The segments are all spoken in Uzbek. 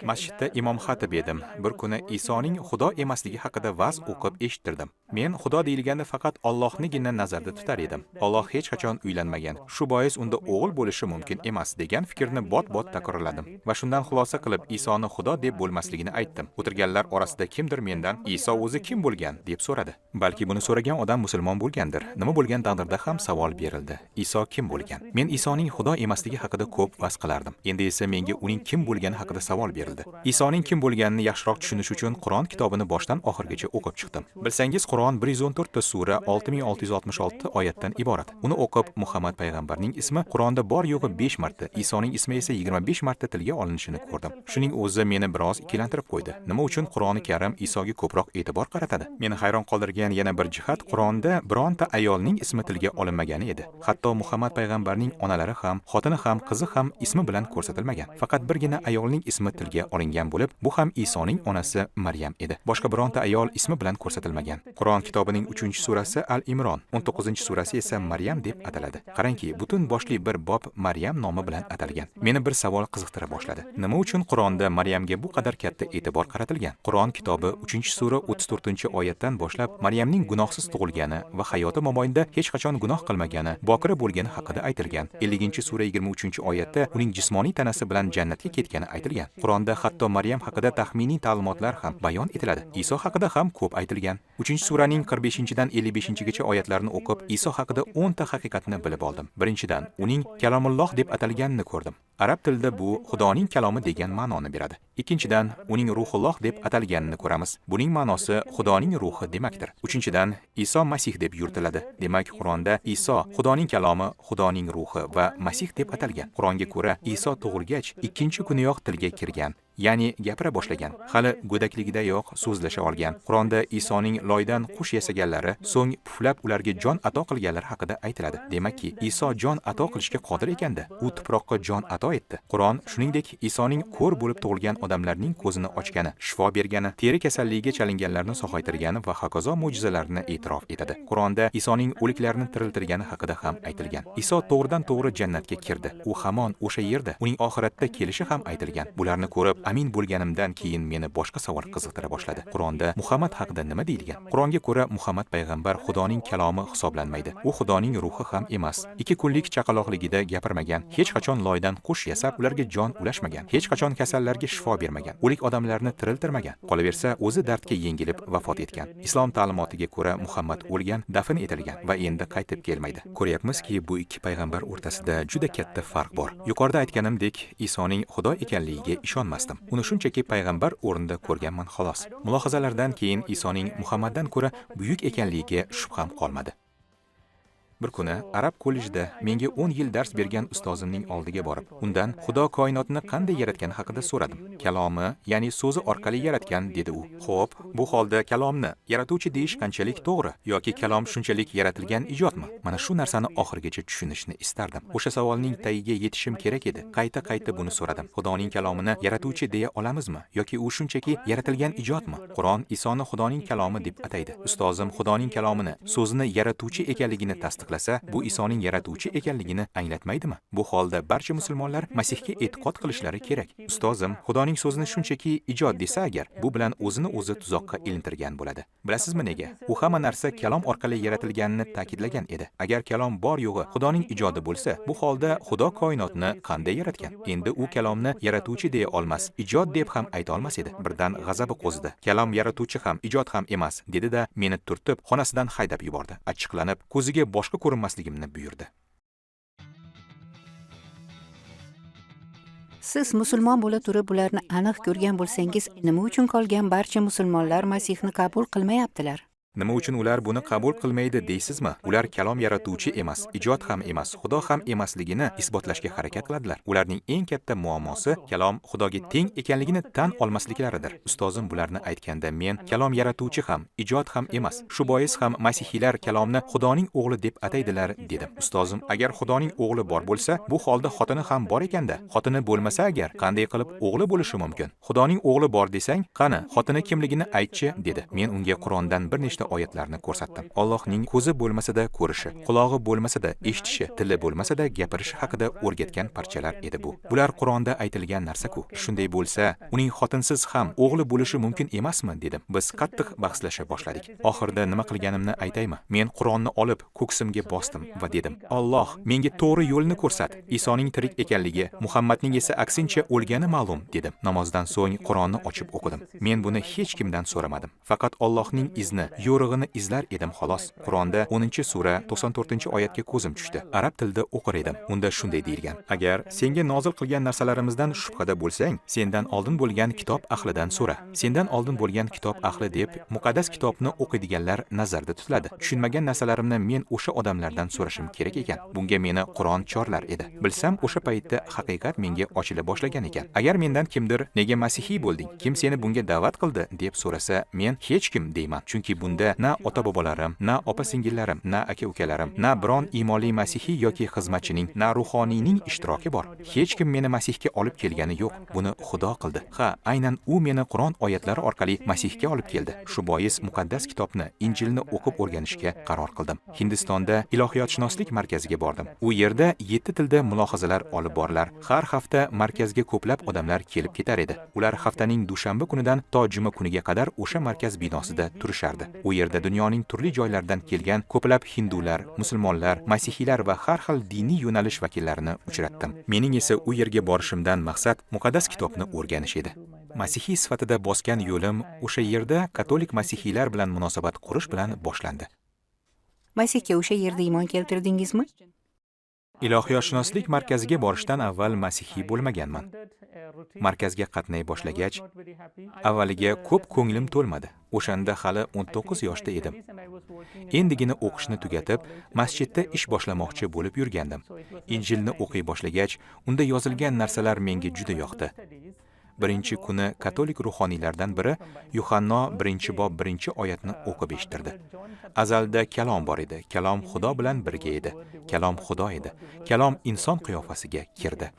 Masjidda imom xatib edim. Bir kuni Isoning Xudo emasligi haqida va'z o'qib eshittirdim. Men Xudo deyilganda faqat Allohnigina nazarda tutar edim. Alloh hech qachon uylanmagan. Shu bois unda o'g'il bo'lishi mumkin emas degan fikrni bot-bot takrorladim va shundan xulosa qilib Isoni Xudo deb bo'lmasligini aytdim. O'tirganlar orasida kimdir mendan Iso o'zi kim bo'lgan deb so'radi. Balki buni so'ragan odam musulmon bo'lgandir. Nima bo'lgan taqdirda ham savol berildi. Iso kim bo'lgan? Men Isoning Xudo emasligi haqida ko'p va'z qilardim. Endi esa menga uning kim bo'lgani haqida savol berildi. Isoning kim bo'lganini yaxshiroq tushunish uchun Qur'on kitobini boshdan oxirigacha o'qib chiqdim. Bilsangiz, Qur'on 114 ta sura, 6666 oyatdan iborat. Uni o'qib, Muhammad payg'ambarning ismi Qur'onda bor yo'g'i 5 marta, Isoning ismi esa 25 marta tilga olinishini ko'rdim. Shuning o'zi meni biroz ikkilantirib qo'ydi. Nima uchun Qur'oni Karim Isoga ko'proq e'tibor qaratadi? Meni hayron qoldirgan yana bir jihat, Qur'onda bironta ayolning ismi tilga olinmagani edi. Hatto Muhammad payg'ambarning onalari ham, xotini ham, qizi ham ismi bilan ko'rsatilmagan. Faqat birgina ayolning ismi tilga olingan bo'lib, bu ham Isoning onasi Maryam edi. Boshqa bironta ayol ismi bilan ko'rsatilmagan. Qur'on kitobining 3-surasi Al-Imron, 19-surasi esa Maryam deb ataladi. Qarangki, butun boshli bir bob Maryam nomi bilan atalgan. Meni bir savol qiziqtira boshladi. Nima uchun Qur'onda Maryamga bu qadar katta e'tibor qaratilgan? Qur'on kitobi 3-sura 34-oyatdan boshlab Maryamning gunohsiz tug'ilgani va hayoti mobaynida hech qachon gunoh qilmagani, bokira bo'lgani haqida aytilgan. 50-sura 23-oyatda uning jismoniy tanasi bilan jannatga ketgani aytilgan. Qur'onda hatto Maryam haqida taxminiy ma'lumotlar ham bayon etiladi. Iso haqida ham ko'p aytilgan. 3-suraning 45-dan 55-gacha oyatlarini o'qib, Iso haqida 10 ta haqiqatni bilib oldim. Birinchidan, uning Kalomulloh deb atalganini ko'rdim. Arab tilida bu Xudoning kalomi degan ma'noni beradi. Ikkinchidan, uning Ruhulloh deb atalganini ko'ramiz. Buning ma'nosi Xudoning ruhi demakdir. Uchinchidan, Iso Masih deb yuritiladi. Demak, Qur'onda Iso Xudoning kalomi, Xudoning ruhi va Masih deb atalgan. Qur'onga ko'ra, Iso tug'ilgach, ikkinchi kuniyoq tilga kirgan. Ya'ni gapira boshlagan. Hali go'dakligidayoq so'zlasha olgan. Qur'onda Isoning loydan qush yasaganlari, so'ng puflab ularga jon ato qilganlar haqida aytiladi. Demakki, Iso jon ato qilishga qodir ekanda, u tuproqqa jon ato etdi. Qur'on shuningdek Isoning ko'r bo'lib tug'ilgan odamlarning ko'zini ochgani, shifo bergani, teri kasalligiga chalinganlarni sog'aytirgani va hokazo mo'jizalarni e'tirof etadi. Qur'onda Isoning o'liklarni tiriltirgani haqida ham aytilgan. Iso to'g'ridan-to'g'ri jannatga kirdi. U hamon o'sha yerda. Uning oxiratda kelishi ham aytilgan. Bularni ko'rib amin bo'lganimdan keyin meni boshqa savol qiziqtira boshladi. Qur'onda Muhammad haqida nima deyilgan? Qur'onga ko'ra Muhammad payg'ambar Xudoning kalomi hisoblanmaydi. U Xudoning ruhi ham emas. 2 kunlik chaqaloqligida gapirmagan, hech qachon loydan qush yasab, ularga jon ulashmagan, hech qachon kasallarga shifo bermagan, o'lik odamlarni tiriltirmagan. Qolaversa, o'zi dardga yengilib vafot etgan. Islom ta'limotiga ko'ra Muhammad o'lgan, dafn etilgan va endi qaytib kelmaydi. Ko'ryapmizki, bu ikki payg'ambar o'rtasida juda katta farq bor. Yuqorida aytganimdek, Isoning Xudo ekanligiga ishonmasdim. Uni shunchaki payg'ambar o'rnida ko'rganman xolos. Mulohazalardan keyin Isoning Muhammaddan ko'ra buyuk ekanligiga shubham qolmadi. Bir kuni Arab kollejida menga 10 yil dars bergan ustozimning oldiga borib, undan Xudo koinotni qanday yaratgani haqida so'radim. Kalomi, ya'ni so'zi orqali yaratgan dedi u. Xo'p, bu holda kalomni yaratuvchi deyish qanchalik to'g'ri yoki kalom shunchalik yaratilgan ijodmi? Mana shu narsani oxirigacha tushunishni istardim. O'sha savolning tagiga yetishim kerak edi. Qayta buni so'radim. Xudoning kalomini yaratuvchi deya olamizmi yoki u shunchaki yaratilgan ijodmi? Qur'on Isoni Xudoning kalomi deb ataydi. Ustozim Xudoning kalomini, so'zini yaratuvchi ekanligini tasdiqlasa, bu Isoning yaratuvchi ekanligini anglatmaydimi? Bu holda barcha musulmonlar Masihga e'tiqod qilishlari kerak. Ustozim Xudoning so'zini shunchaki ijod desa agar, bu bilan o'zini o'zi tuzoqqa ilintirgan bo'ladi. Bilasizmi nega? U hamma narsa kalom orqali yaratilganini ta'kidlagan edi. Agar kalom bor yo'g'i Xudoning ijodi bo'lsa, bu holda Xudo koinotni qanday yaratgan? Endi u kalomni yaratuvchi deya olmas, ijod deb ham ayta olmas edi. Birdan g'azabi qo'zidi. Kalom yaratuvchi ham, ijod ham emas, dedi-da meni turtib, xonasidan haydab yubordi. Achchiqlanib, ko'ziga boshqa ko'rinmasligimni buyurdi. Siz musulmon bo'la turib ularni aniq ko'rgan bo'lsangiz, nima uchun qolgan barcha musulmonlar Masihni qabul qilmayaptilar? Nima uchun ular buni qabul qilmaydi deysizmi? Ular kalom yaratuvchi emas, ijod ham emas, Xudo ham emasligini isbotlashga harakat qiladilar. Ularning eng katta muammosi kalom Xudoga teng ekanligini tan olmasliklaridir. Ustozim bularni aytganda men kalom yaratuvchi ham, ijod ham emas. Shu bois ham masihiylar kalomni Xudoning o'g'li deb ataydilar dedim. Ustozim, agar Xudoning o'g'li bor bo'lsa, bu holda xotini ham bor ekanda. Xotini bo'lmasa agar, qanday qilib o'g'li bo'lishi mumkin? Xudoning o'g'li bor desang, qani, xotini kimligini aytchi dedi. Men unga Qur'ondan bir nechta nechta oyatlarni ko'rsatdim. Allohning ko'zi bo'lmasa-da ko'rishi, qulog'i bo'lmasa-da eshitishi, tili bo'lmasa-da gapirishi haqida o'rgatgan parchalar edi bu. Bular Qur'onda aytilgan narsa-ku. Shunday bo'lsa, uning xotinsiz ham o'g'li bo'lishi mumkin emasmi dedim. Biz qattiq bahslasha boshladik. Oxirida nima qilganimni aytaymi? Men Qur'onni olib ko'ksimga bosdim va dedim: Alloh, menga to'g'ri yo'lni ko'rsat. Isoning tirik ekanligi, Muhammadning esa aksincha o'lgani ma'lum dedim. Namozdan so'ng Qur'onni ochib o'qidim. Men buni hech kimdan so'ramadim. Faqat Allohning izni, yo'rig'ini izlar edim xolos. Qur'onda 10-sura 94-oyatga ko'zim tushdi. Arab tilida o'qir edim. Unda shunday deyilgan: Agar senga nozil qilgan narsalarimizdan shubhada bo'lsang, sendan oldin bo'lgan kitob ahlidan so'ra. Sendan oldin bo'lgan kitob ahli deb muqaddas kitobni o'qiydiganlar nazarda tutiladi. Tushunmagan narsalarimni men o'sha odamlardan so'rashim kerak ekan. Bunga meni Qur'on chorlar edi. Bilsam, o'sha paytda haqiqat menga ochila boshlagan ekan. Agar mendan kimdir nega masihiy bo'lding, kim seni bunga da'vat qildi deb so'rasa, men hech kim deyman. Chunki bunda na ota-bobolarim, na opa-singillarim, na aka-ukalarim, na biron iymonli masihiy yoki xizmatchining, na ruhoniyning ishtiroki bor. Hech kim meni Masihga olib kelgani yo'q. Buni Xudo qildi. Ha, aynan u meni Qur'on oyatlari orqali Masihga olib keldi. Shu bois muqaddas kitobni, Injilni o'qib o'rganishga qaror qildim. Hindistonda ilohiyotshunoslik markaziga bordim. U yerda 7 tilda mulohazalar olib borilar. Har hafta markazga ko'plab odamlar kelib ketar edi. Ular haftaning dushanba kunidan to juma kuniga qadar o'sha markaz binosida turishardi. U yerda dunyoning turli joylaridan kelgan ko'plab hindular, musulmonlar, masihiylar va har xil diniy yo'nalish vakillarini uchratdim. Mening esa u yerga borishimdan maqsad muqaddas kitobni o'rganish edi. Masihiy sifatida bosgan yo'lim o'sha yerda katolik masihiylar bilan munosabat qurish bilan boshlandi. Masihga o'sha yerda iymon keltirdingizmi? Ilohiyotshunoslik markaziga borishdan avval masihiy bo'lmaganman. Markazga qatnay boshlagach, avvaliga ko'p ko'nglim to'lmadi. O'shanda hali 19 yoshda edim. Endigina o'qishni tugatib, masjidda ish boshlamoqchi bo'lib yurgandim. Injilni o'qiy boshlagach, unda yozilgan narsalar menga juda yoqdi. Birinchi kuni katolik ruhoniylardan biri Yuhanno 1-bob 1-oyatni o'qib eshittirdi. Azalda kalom bor edi. Kalom Xudo bilan birga edi. Kalom Xudo edi. Kalom inson qiyofasiga kirdi.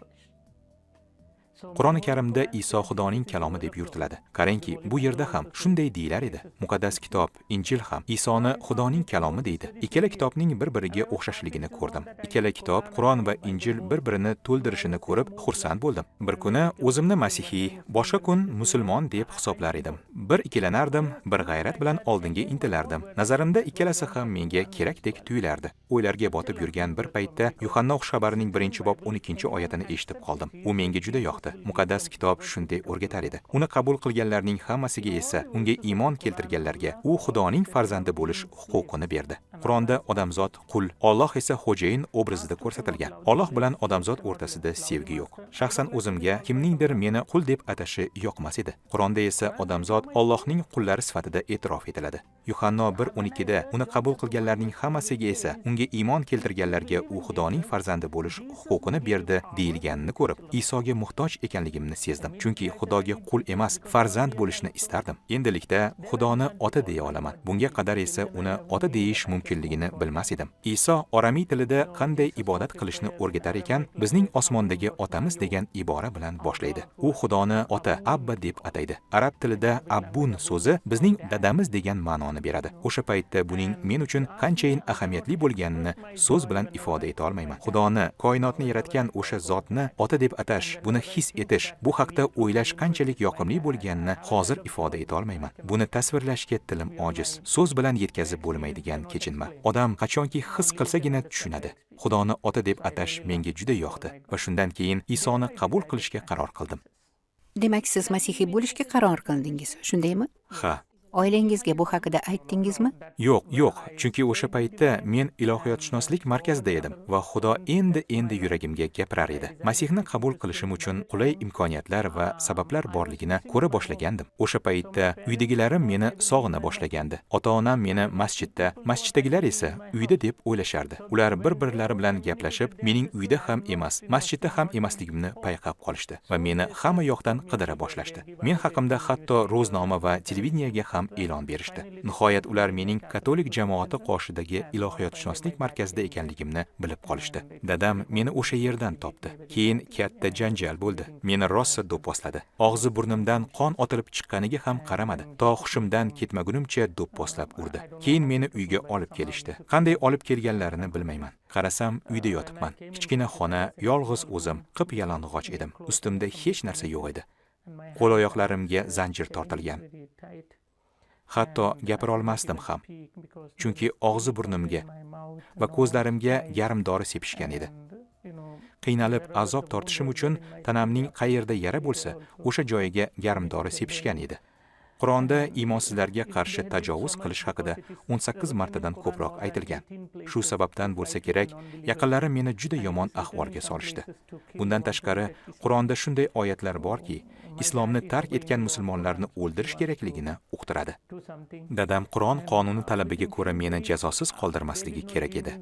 Qur'oni Karimda Iso Xudoning kalomi deb yuritiladi. Qarangki, bu yerda ham shunday deyilar edi. Muqaddas kitob, Injil ham Isoni Xudoning kalomi deydi. Ikkala kitobning bir-biriga o'xshashligini ko'rdim. Ikkala kitob, Qur'on va Injil bir-birini to'ldirishini ko'rib, xursand bo'ldim. Bir kuni o'zimni masihiy, boshqa kun musulmon deb hisoblar edim. Bir ikkilanardim, bir g'ayrat bilan oldinga intilardim. Nazarimda ikkalasi ham menga kerakdek tuyulardi. O'ylarga botib yurgan bir paytda Yuhanno xabarining 1-bob 12-oyatini eshitib qoldim. U menga juda yoqdi. Muqaddas kitob shunday o'rgatar edi. Uni qabul qilganlarning hammasiga esa unga iymon keltirganlarga u Xudoning farzandi bo'lish huquqini berdi. Qur'onda odamzod qul, Alloh esa xo'jayin obrazida ko'rsatilgan. Alloh bilan odamzod o'rtasida sevgi yo'q. Shaxsan o'zimga kimningdir meni qul deb atashi yoqmas edi. Qur'onda esa odamzod Allohning qullari sifatida e'tirof etiladi. Yuhanno 1:12 da uni qabul qilganlarning hammasiga esa unga iymon keltirganlarga u Xudoning farzandi bo'lish huquqini berdi deyilganini ko'rib, Isoga muhtoj ekanligimni sezdim. Chunki Xudoga qul emas, farzand bo'lishni istardim. Endilikda Xudoni ota deya olaman. Bunga qadar esa uni ota deyish mumkinligini bilmas edim. Iso oramiy tilida qanday ibodat qilishni o'rgatar ekan, bizning osmondagi otamiz degan ibora bilan boshlaydi. U Xudoni ota, Abba deb ataydi. Arab tilida Abbun so'zi bizning dadamiz degan ma'noni beradi. O'sha paytda buning men uchun qanchayin ahamiyatli bo'lganini so'z bilan ifoda eta olmayman. Xudoni, koinotni yaratgan o'sha zotni ota deb atash, buni his etish, bu haqda o'ylash qanchalik yoqimli bo'lganini hozir ifoda eta olmayman. Buni tasvirlashga tilim ojiz. So'z bilan yetkazib bo'lmaydigan kechinma. Odam qachonki his qilsagina tushunadi. Xudoni ota deb atash menga juda yoqdi va shundan keyin Isoni qabul qilishga qaror qildim. Demak, siz masihiy bo'lishga qaror qildingiz, shundaymi? Ha. Oilangizga bu haqida aytdingizmi? Yo'q, chunki o'sha paytda men ilohiyotshunoslik markazida edim va Xudo endi yuragimga gapirar edi. Masihni qabul qilishim uchun qulay imkoniyatlar va sabablar borligini ko'ra boshlagandim. O'sha paytda uydagilarim meni sog'ina boshlagandi. Ota-onam meni masjiddagilar esa uyda deb o'ylashardi. Ular bir-birlari bilan gaplashib, mening uyda ham emas, masjidda ham emasligimni payqab qolishdi va meni hamma yoqdan qidira boshlashdi. Men haqimda hatto ro'znoma va televideniyaga ham ham e'lon berishdi. Nihoyat ular mening katolik jamoati qoshidagi ilohiyotshunoslik markazida ekanligimni bilib qolishdi. Dadam meni o'sha yerdan topdi. Keyin katta janjal bo'ldi. Meni rosa do'pposladi. Og'zi burnimdan qon otilib chiqqaniga ham qaramadi. To hushimdan ketmagunimcha do'pposlab urdi. Keyin meni uyga olib kelishdi. Qanday olib kelganlarini bilmayman. Qarasam, uyda yotibman. Kichkina xona, yolg'iz o'zim, qip-yalang'och edim. Ustimda hech narsa yo'q edi. Qo'l-oyoqlarimga zanjir tortilgan. Hatto gapira olmasdim ham. Chunki og'zi burnimga va ko'zlarimga yarim dori sepishgan edi. Qiynalib azob tortishim uchun tanamning qayerda yara bo'lsa, o'sha joyiga yarim dori sepishgan edi. Qur'onda iymonsizlarga qarshi tajovuz qilish haqida 18 martadan ko'proq aytilgan. Shu sababdan bo'lsa kerak, yaqinlarim meni juda yomon ahvolga solishdi. Bundan tashqari, Qur'onda shunday oyatlar borki, islomni tark etgan musulmonlarni o'ldirish kerakligini uqtiradi. Dadam Qur'on qonuni talabiga ko'ra meni jazosiz qoldirmasligi kerak edi.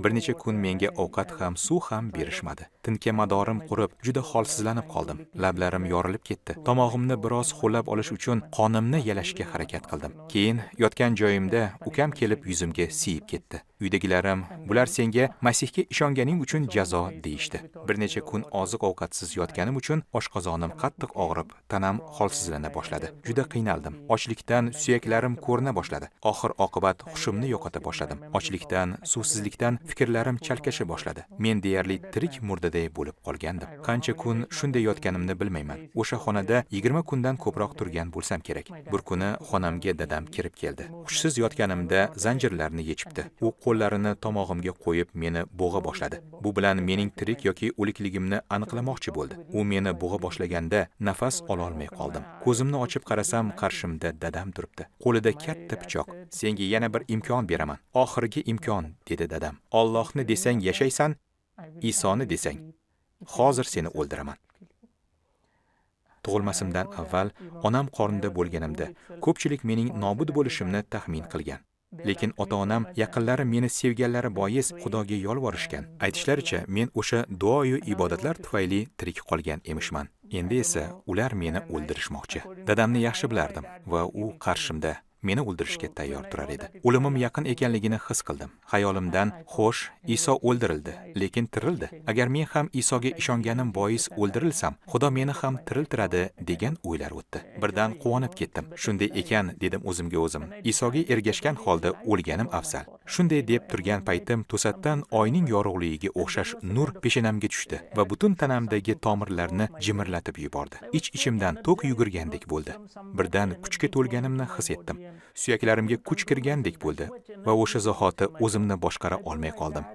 Bir necha kun menga ovqat ham, suv ham berishmadi. Tinka-madorim qurib, juda holsizlanib qoldim. Lablarim yorilib ketdi. Tomog'imni biroz ho'llab olish uchun qonimni yalashga harakat qildim. Keyin yotgan joyimda ukam kelib yuzimga siyib ketdi. Uydagilarim, bular senga Masihga ishonganing uchun jazo deyishdi. Bir necha kun oziq-ovqatsiz yotganim uchun oshqozonim qattiq og'rib, tanam holsizlana boshladi. Juda qiynaldim. Ochlikdan suyaklarim ko'rina boshladi. Oxir-oqibat hushimni yo'qota boshladim. Ochlikdan, suvsizlikdan fikrlarim chalkasha boshladi. Men deyarli tirik murdaday bo'lib qolgandim. Qancha kun shunday yotganimni bilmayman. O'sha xonada 20 kundan ko'proq turgan bo'lsam kerak. Bir kuni xonamga dadam kirib keldi. Hushsiz yotganimda zanjirlarni yechibdi. U qo'llarini tomog'imga qo'yib meni bo'g'a boshladi. Bu bilan mening tirik yoki o'likligimni aniqlamoqchi bo'ldi. U meni bo'g'a boshlaganda nafas ola olmay qoldim. Ko'zimni ochib qarasam, qarshimda dadam turibdi. Qo'lida katta pichoq. Senga yana bir imkon beraman. Oxirgi imkon, dedi dadam. Allohni desang yashaysan, Isoni desang, hozir seni o'ldiraman. Tug'ilmasimdan avval onam qornida bo'lganimda ko'pchilik mening nobud bo'lishimni taxmin qilgan. Lekin ota-onam yaqinlari meni sevganlari bois Xudoga yolvorishgan. Aytishlaricha, men o'sha duo-yu ibodatlar tufayli tirik qolgan emishman. Endi esa ular meni o'ldirishmoqchi. Dadamni yaxshi bilardim va u qarshimda meni o'ldirishga tayyor turar edi. O'limim yaqin ekanligini his qildim. Xayolimdan, xo'sh, Iso o'ldirildi, lekin tirildi. Agar men ham Isoga ishonganim bois o'ldirilsam, Xudo meni ham tiriltiradi degan o'ylar o'tdi. Birdan quvonib ketdim. Shunday ekan, dedim o'zimga o'zim. Isoga ergashgan holda o'lganim afzal. Shunday deb turgan paytim to'satdan oyning yorug'ligiga o'xshash nur peshanamga tushdi va butun tanamdagi tomirlarni jimirlatib yubordi. Ich-ichimdan to'q yugurgandek bo'ldi. Birdan kuchga to'lganimni his etdim. Suyaklarimga kuch kirgandek bo'ldi va o'sha zahoti o'zimni boshqara olmay qoldim.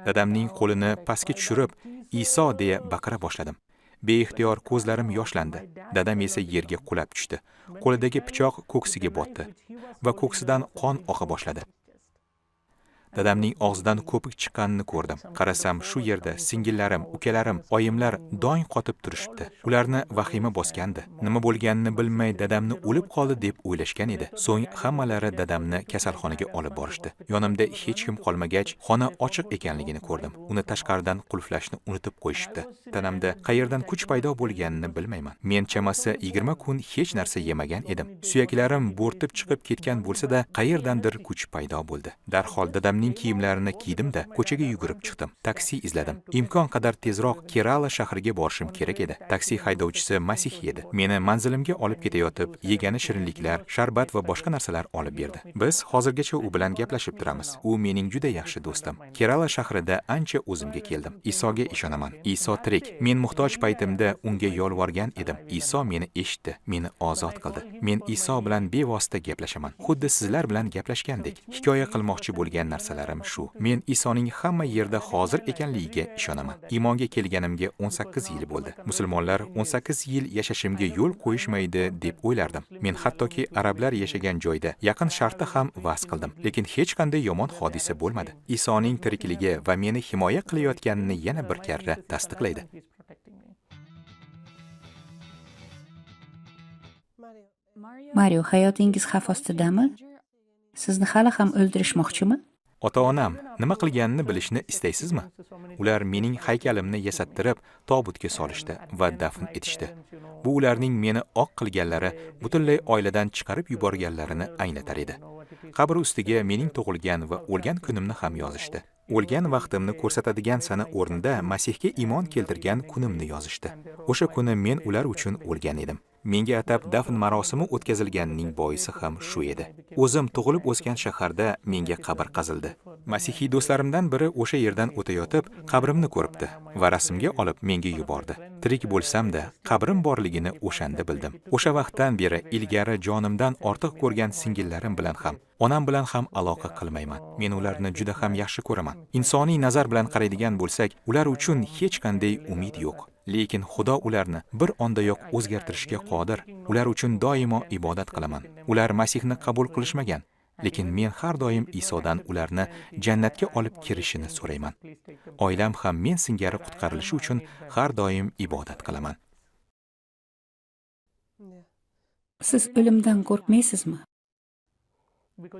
Dadamning qo'lini pastga tushirib, Iso deya baqira boshladim. Beixtiyor ko'zlarim yoshlandi. Dadam esa yerga qulab tushdi. Qo'lidagi pichoq ko'ksiga botdi va ko'ksidan qon oqa boshladi. Dadamning og'zidan ko'pik chiqqanini ko'rdim. Qarasam, shu yerda singillarim, ukalarim, oyimlar dong qotib turishibdi. Ularni vahima bosgandi. Nima bo'lganini bilmay dadamni o'lib qoldi deb o'ylashgan edi. So'ng hammalari dadamni kasalxonaga olib borishdi. Yonimda hech kim qolmagach, xona ochiq ekanligini ko'rdim. Uni tashqaridan qulflashni unutib qo'yishibdi. Tanamda qayerdan kuch paydo bo'lganini bilmayman. Men chamasi 20 kun hech narsa yemagan edim. Suyaklarim bo'rtib chiqib ketgan bo'lsa-da, qayerdandir kuch paydo bo'ldi. Darhol dadam kiyimlarini kiydim-da, ko'chaga yugurib chiqdim. Taksi izladim. Imkon qadar tezroq Kerala shahriga borishim kerak edi. Taksi haydovchisi Masih edi. Meni manzilimga olib ketayotib, yegani shirinliklar, sharbat va boshqa narsalar olib berdi. Biz hozirgacha u bilan gaplashib turamiz. U mening juda yaxshi do'stim. Kerala shahrida ancha o'zimga keldim. Isoga ishonaman. Iso tirik. Men muhtoj paytimda unga yolvorgan edim. Iso meni eshitdi, meni ozod qildi. Men Iso bilan bevosita gaplashaman. Xuddi sizlar bilan gaplashgandek. Hikoya qilmoqchi bo'lgan narsa shu. Men Isoning hamma yerda hozir ekanligiga ishonaman. Iymonga kelganimga 18 yil bo'ldi. Musulmonlar 18 yil yashashimga yo'l qo'yishmaydi deb o'ylardim. Men hattoki arablar yashagan joyda, yaqin Sharqda ham va'z qildim, lekin hech qanday yomon hodisa bo'lmadi. Isoning tirikligi va meni himoya qilayotganini yana bir karra tasdiqlaydi. Mario, hayotingiz xavf ostidami? Sizni hali ham o'ldirishmoqchimi? Ota-onam nima qilganini bilishni istaysizmi? Ular mening haykalimni yasattirib, tobutga solishdi va dafn etishdi. Bu ularning meni oq qilganlari, butunlay oiladan chiqarib yuborganlarini anglatar edi. Qabr ustiga mening tug'ilgan va o'lgan kunimni ham yozishdi. O'lgan vaqtimni ko'rsatadigan sana o'rnida Masihga iymon keltirgan kunimni yozishdi. O'sha kuni men ular uchun o'lgan edim. Menga atab dafn marosimi o'tkazilganining boisi ham shu edi. O'zim tug'ilib o'sgan shaharda menga qabr qazildi. Masihiy do'stlarimdan biri o'sha yerdan o'tayotib, qabrimni ko'ribdi va rasmga olib menga yubordi. Tirik bo'lsam-da, qabrim borligini o'shanda bildim. O'sha vaqtdan beri ilgari jonimdan ortiq ko'rgan singillarim bilan ham, onam bilan ham aloqa qilmayman. Men ularni juda ham yaxshi ko'raman. Insoniy nazar bilan qaraydigan bo'lsak, ular uchun hech qanday umid yo'q. Lekin Xudo ularni bir ondayoq o'zgartirishga qodir. Ular uchun doimo ibodat qilaman. Ular Masihni qabul qilishmagan. Lekin men har doim Isodan ularni jannatga olib kirishini so'rayman. Oilam ham men singari qutqarilishi uchun har doim ibodat qilaman. Siz o'limdan qo'rqmaysizmi?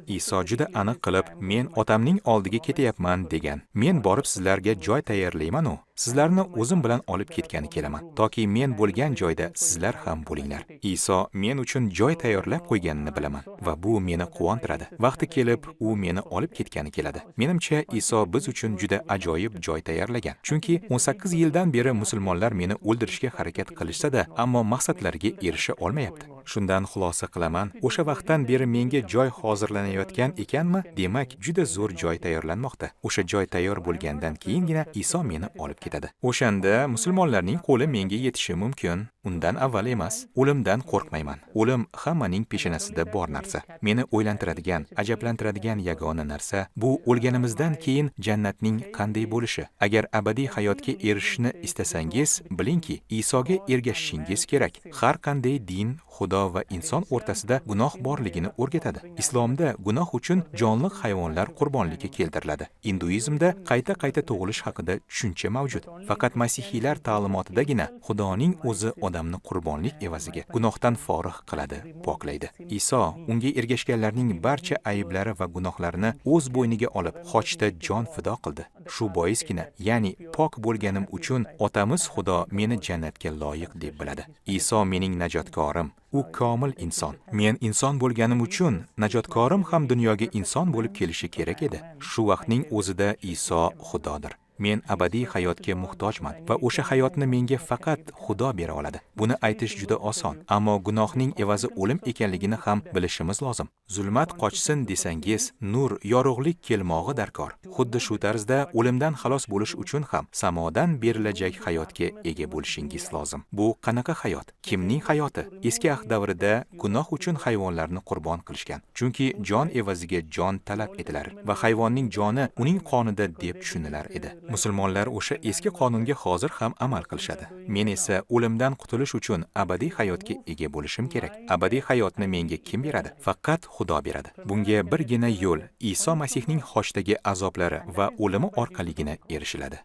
Iso juda aniq qilib, men otamning oldiga ketyapman degan. Men borib sizlarga joy tayyorlayman-u. Sizlarni o'zim bilan olib ketgani kelaman, toki men bo'lgan joyda sizlar ham bo'linglar. Iso men uchun joy tayyorlab qo'yganini bilaman va bu meni quvontiradi. Vaqti kelib, u meni olib ketgani keladi. Menimcha, Iso biz uchun juda ajoyib joy tayyorlagan. Chunki 18 yildan beri musulmonlar meni o'ldirishga harakat qilishsa-da, ammo maqsadlariga erisha olmayapti. Shundan xulosa qilaman, o'sha vaqtdan beri menga joy hozirlanayotgan ekanmi? Demak, juda zo'r joy tayyorlanmoqda. O'sha joy tayyor bo'lgandan keyingina Iso meni olib ketadi. O'shanda musulmonlarning qo'li menga yetishi mumkin. Undan avval emas. O'limdan qo'rqmayman. O'lim hammaning peshonasida bor narsa. Meni o'ylantiradigan, ajablantiradigan yagona narsa bu o'lganimizdan keyin jannatning qanday bo'lishi. Agar abadiy hayotga erishishni istasangiz, bilingki, Isoga ergashishingiz kerak. Har qanday din Xudo va inson o'rtasida gunoh borligini o'rgatadi. Islomda gunoh uchun jonli hayvonlar qurbonligi keltiriladi. Hinduizmda qayta tug'ilish haqida tushuncha mavjud. Faqat masihiylar ta'limotidagina Xudoning o'zi odamni qurbonlik evaziga gunohdan forig' qiladi, poklaydi. Iso unga ergashganlarning barcha ayblari va gunohlarini o'z bo'yniga olib, xochda jon fido qildi. Shu boisgina, ya'ni pok bo'lganim uchun otamiz Xudo meni jannatga loyiq deb biladi. Iso mening najotkorim. U komil inson. Men inson bo'lganim uchun najotkorim ham dunyoga inson bo'lib kelishi kerak edi. Shu vaqtning o'zida Iso Xudodir. Men abadiy hayotga muhtojman va o'sha hayotni menga faqat Xudo bera oladi. Buni aytish juda oson, ammo gunohning evazi o'lim ekanligini ham bilishimiz lozim. Zulmat qochsin desangiz, nur, yorug'lik kelmog'i darkor. Xuddi shu tarzda o'limdan xalos bo'lish uchun ham samodan berilajak hayotga ega bo'lishingiz lozim. Bu qanaqa hayot? Kimning hayoti? Eski ahd davrida gunoh uchun hayvonlarni qurbon qilishgan. Chunki jon evaziga jon talab etilar va hayvonning joni uning qonida deb tushunilar edi. Musulmonlar o'sha eski qonunga hozir ham amal qilishadi. Men esa o'limdan qutulish uchun abadiy hayotga ega bo'lishim kerak. Abadiy hayotni menga kim beradi? Faqat Xudo beradi. Bunga birgina yo'l Iso Masihning xoshdagi azoblari va o'limi orqaligina erishiladi.